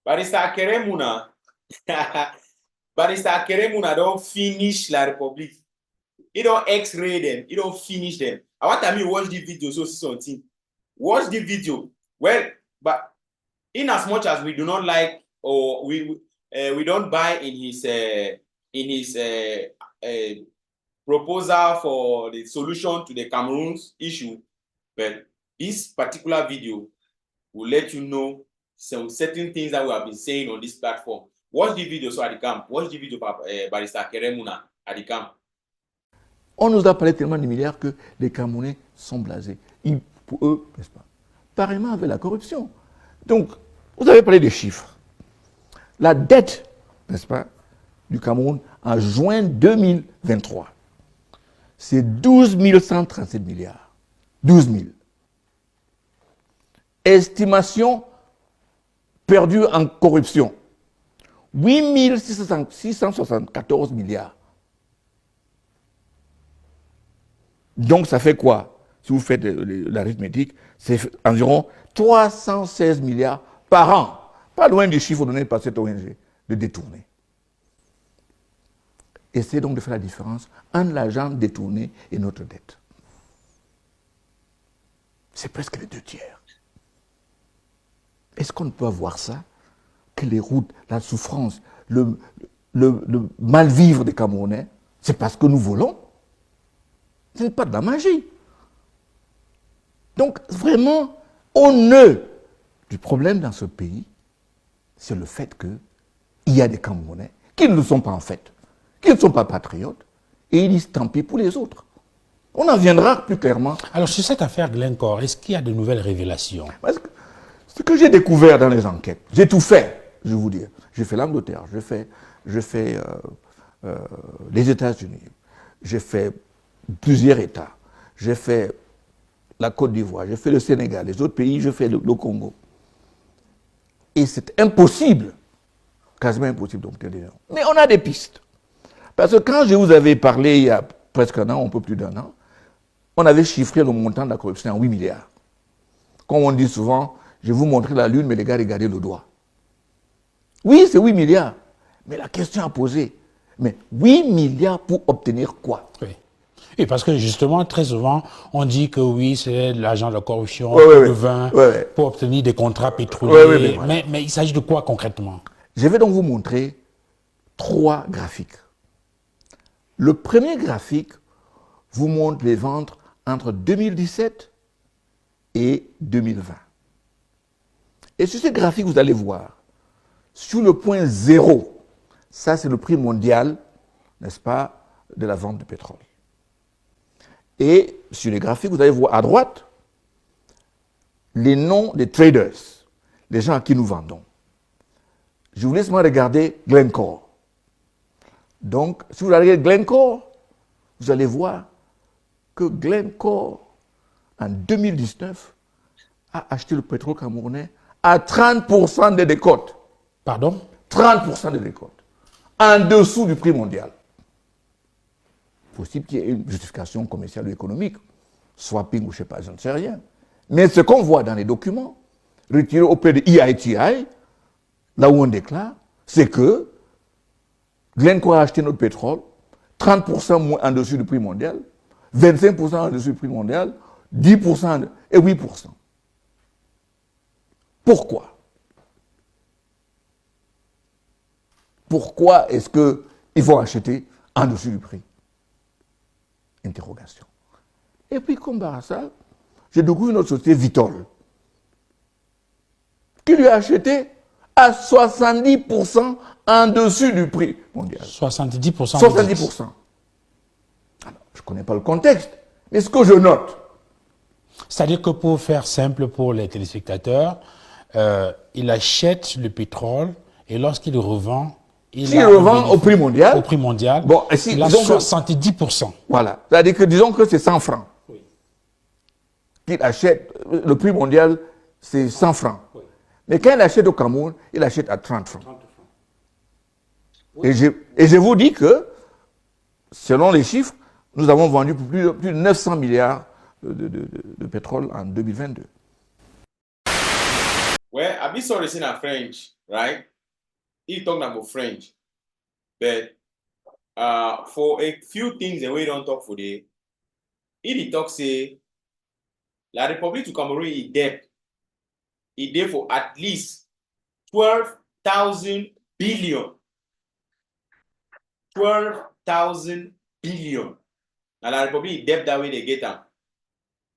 Barrister Keremuna, Barrister Keremuna don't finish La Republic. He don't X-ray them. He don't finish them. I want me watch the video so see something. Watch the video. Well, but in as much as we do not like or we don't buy in his proposal for the solution to the Cameroon's issue, but this particular video will let you know some certain things that we have been saying on this platform. Watch the video so at the camp. Watch the video par Barrister Keremuna at the camp. On nous a parlé tellement de milliards que les Camerounais sont blasés. Pour eux, n'est-ce pas, pareillement avec la corruption. Donc, vous avez parlé des chiffres. La dette, n'est-ce pas, du Cameroun en juin 2023, c'est 12 137 milliards. 12 000. Estimation perdue en corruption, 8 674 milliards. Donc ça fait quoi? Si vous faites l'arithmétique, c'est environ 316 milliards par an. Pas loin du chiffre donné par cette ONG de détourner. Essayez donc de faire la différence entre l'argent détourné et notre dette. C'est presque les 2 tiers. Est-ce qu'on ne peut avoir ça? Que les routes, la souffrance, le mal-vivre des Camerounais, c'est parce que nous volons? Ce n'est pas de la magie. Donc, vraiment, au nœud du problème dans ce pays, c'est le fait qu'il y a des Camerounais qui ne le sont pas en fait, qui ne sont pas patriotes, et ils disent tant pis pour les autres. On en viendra plus clairement. Alors, sur cette affaire Glencore, est-ce qu'il y a de nouvelles révélations? Parce que ce que j'ai découvert dans les enquêtes, j'ai tout fait, je vais vous dire. J'ai fait l'Angleterre, j'ai fait les États-Unis, j'ai fait plusieurs États, j'ai fait la Côte d'Ivoire, j'ai fait le Sénégal, les autres pays, j'ai fait le Congo. Et c'est impossible, quasiment impossible d'obtenir des gens. Mais on a des pistes. Parce que quand je vous avais parlé il y a presque un an, un peu plus d'1 an, on avait chiffré le montant de la corruption en 8 milliards. Comme on dit souvent, je vais vous montrer la lune, mais les gars, regardez le doigt. Oui, c'est 8 milliards. Mais la question à poser, mais 8 milliards pour obtenir quoi? Oui. Et parce que justement, très souvent, on dit que oui, c'est l'argent de la corruption, le vin, pour obtenir des contrats pétroliers. Voilà. Mais il s'agit de quoi concrètement? Je vais donc vous montrer 3 graphiques. Le premier graphique vous montre les ventes entre 2017 et 2020. Et sur ce graphique, vous allez voir, sur le point 0, ça c'est le prix mondial, n'est-ce pas, de la vente de pétrole. Et sur les graphiques, vous allez voir à droite les noms des traders, les gens à qui nous vendons. Je vous laisse moi regarder Glencore. Donc, si vous regardez Glencore, vous allez voir que Glencore, en 2019, a acheté le pétrole camerounais à 30% des décotes. Pardon? 30% des décotes. En dessous du prix mondial. Possible qu'il y ait une justification commerciale ou économique, swapping ou je ne sais pas, je ne sais rien. Mais ce qu'on voit dans les documents, retirés auprès de EITI, là où on déclare, c'est que Glencore a acheté notre pétrole, 30% moins en dessus du prix mondial, 25% en dessus du prix mondial, 10% et 8%. Pourquoi? Pourquoi est-ce qu'ils vont acheter en dessus du prix? Interrogation. Et puis, comme par hasard, j'ai découvert notre société Vitol, qui lui a acheté à 70% en dessus du prix mondial. 70%. 70%. Alors, je ne connais pas le contexte, mais ce que je note. C'est-à-dire que pour faire simple pour les téléspectateurs, il achète le pétrole et lorsqu'il revend, s'il revend au prix mondial, bon, il a 70%. Voilà. C'est-à-dire que disons que c'est 100 francs. Oui. Qu'il achète, le prix mondial, c'est 100 francs. Oui. Mais quand il achète au Cameroun, il achète à 30 francs. 30 francs. Oui. Et je vous dis que, selon les chiffres, nous avons vendu pour plus de 900 milliards de pétrole en 2022. Ouais, I be sorry saying in French. right? He talking about French. But for a few things that we don't talk for the, he talk say La République du Cameroun is debt. It there for at least 12,000 billion. 12,000 billion. Now La République is debt that way they get them.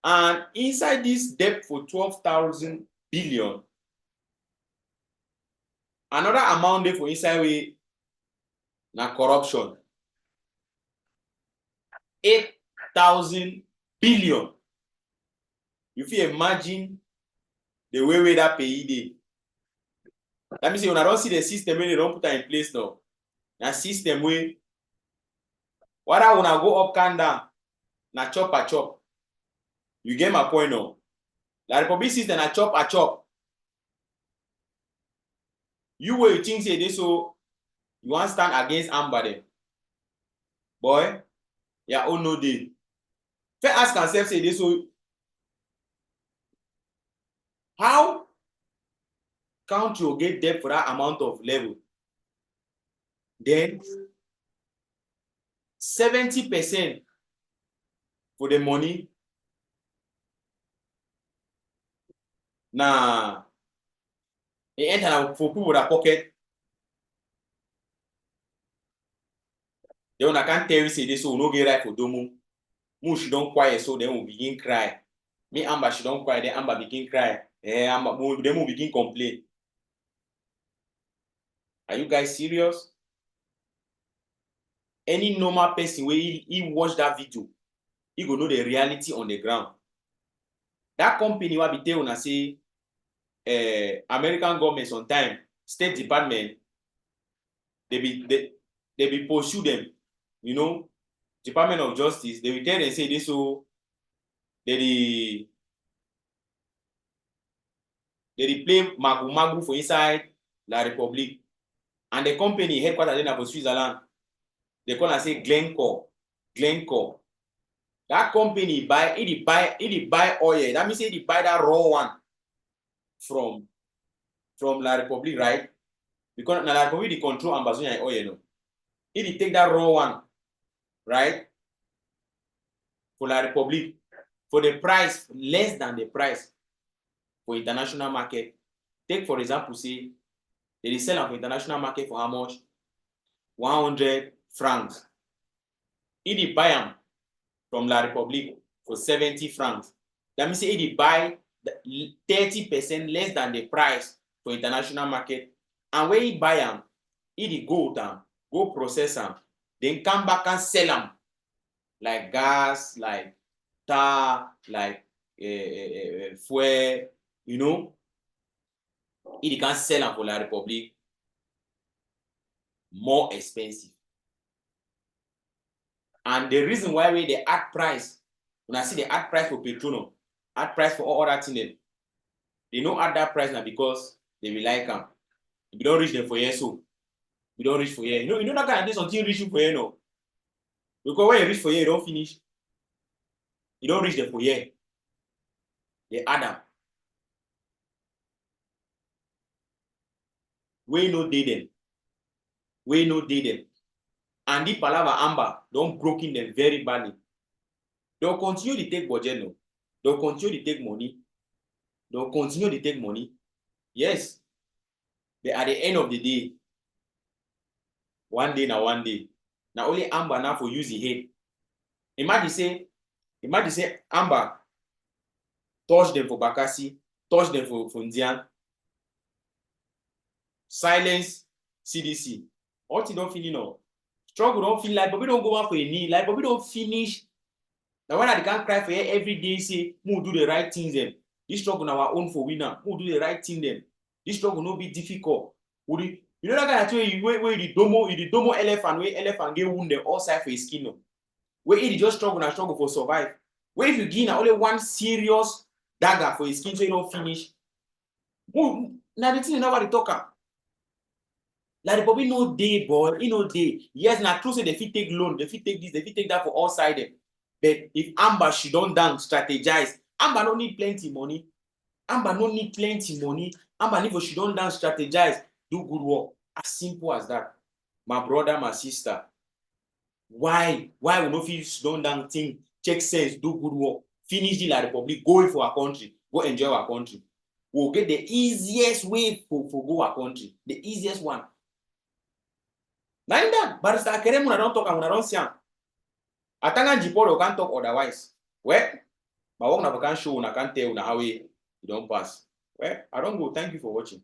And inside this debt for 12,000 billion, another amount there for inside way na corruption. 8,000 billion. You feel imagine the way that pay dey. That means when I don't see the system when they don't put that in place now. Na system way whether when I go up and down, na chop a chop. You get my point now. La Republic system na chop a chop. You where you think say this so you want stand against Amba them. Boy, yeah, oh no day. First ask yourself say this so how country will get debt for that amount of level? Then 70% for the money na it enter for people that pocket. Then I can't tell you say this so no get right for Domo. Mu she don't quiet so then we begin cry. Me Amba she don't cry then Amba begin cry. Amba then we begin complain. Are you guys serious? Any normal person where he watch that video, he go know the reality on the ground. That company will be telling us say American government sometimes, State Department, they be pursue them, you know, Department of Justice, they will tell them say this so they play magu for inside La Republic. And the company headquarters in for Switzerland, they call and say Glencore. That company buy oil. That means they buy that raw one from La Republic, right? Because La Republic they control Ambazonia oil, no. It take that raw one, right? For La Republic, for the price less than the price for international market. Take for example, say they sell on international market for how much? 100 francs. If buy them from La Republic for 70 francs, that means if buy 30% less than the price for international market, and when he buy them, he go process them, then come back and sell them like gas, like tar, like fuel, you know. He can sell them for La Republic more expensive. And the reason why they add price, when I see they add price for petrol, add price for all other things, they don't add that price now because they will like them. If you don't reach them for years, so you don't reach for years. You know that kind of thing until you reach for year, no. Because when you reach for year, you don't finish. You don't reach them for year. They add them. We no dey them. We no dey them. And the palava Amba don't broken them very badly. They'll continue to take budget, no. They'll continue to take money. They'll continue to take money. Yes. But at the end of the day, one day. Now only Amba now for use the head. Imagine say Amba touch them for Bakassi, touch them for Ndian. Silence CDC. What you don't feel, you know? Struggle don't feel like, but we don't go out for a knee. Like, but we don't finish. Now when they can't cry for you every day, say, who do the right things then? This struggle now our own for winner. Who do the right thing then? This struggle no be difficult. You know that kind of thing where the domo elephant, where elephant get wounded all side for his skin. No? Where he just struggle for survive. Where if you give only one serious dagger for his skin so you don't finish. Now the thing is nobody talk. La Republic no day, boy, no day. Yes, now true say they fit take loan, they fit take this, they fit take that for all sides. But if Amba she don't down strategize, Amba don't need plenty money. Amba no need plenty money. Amba need for she don't down strategize. do good work. As simple as that. My brother, my sister. Why we no fit sit down think, check sense, do good work, finish the La Republic, go for our country, go enjoy our country. We'll get the easiest way for go our country, the easiest one. Now that Barrister Akerem una don talk and una don see am. Atanga Jiporo can't talk otherwise. Well, my work na can show una can tell una how you don't pass. Well, I don't go. Thank you for watching.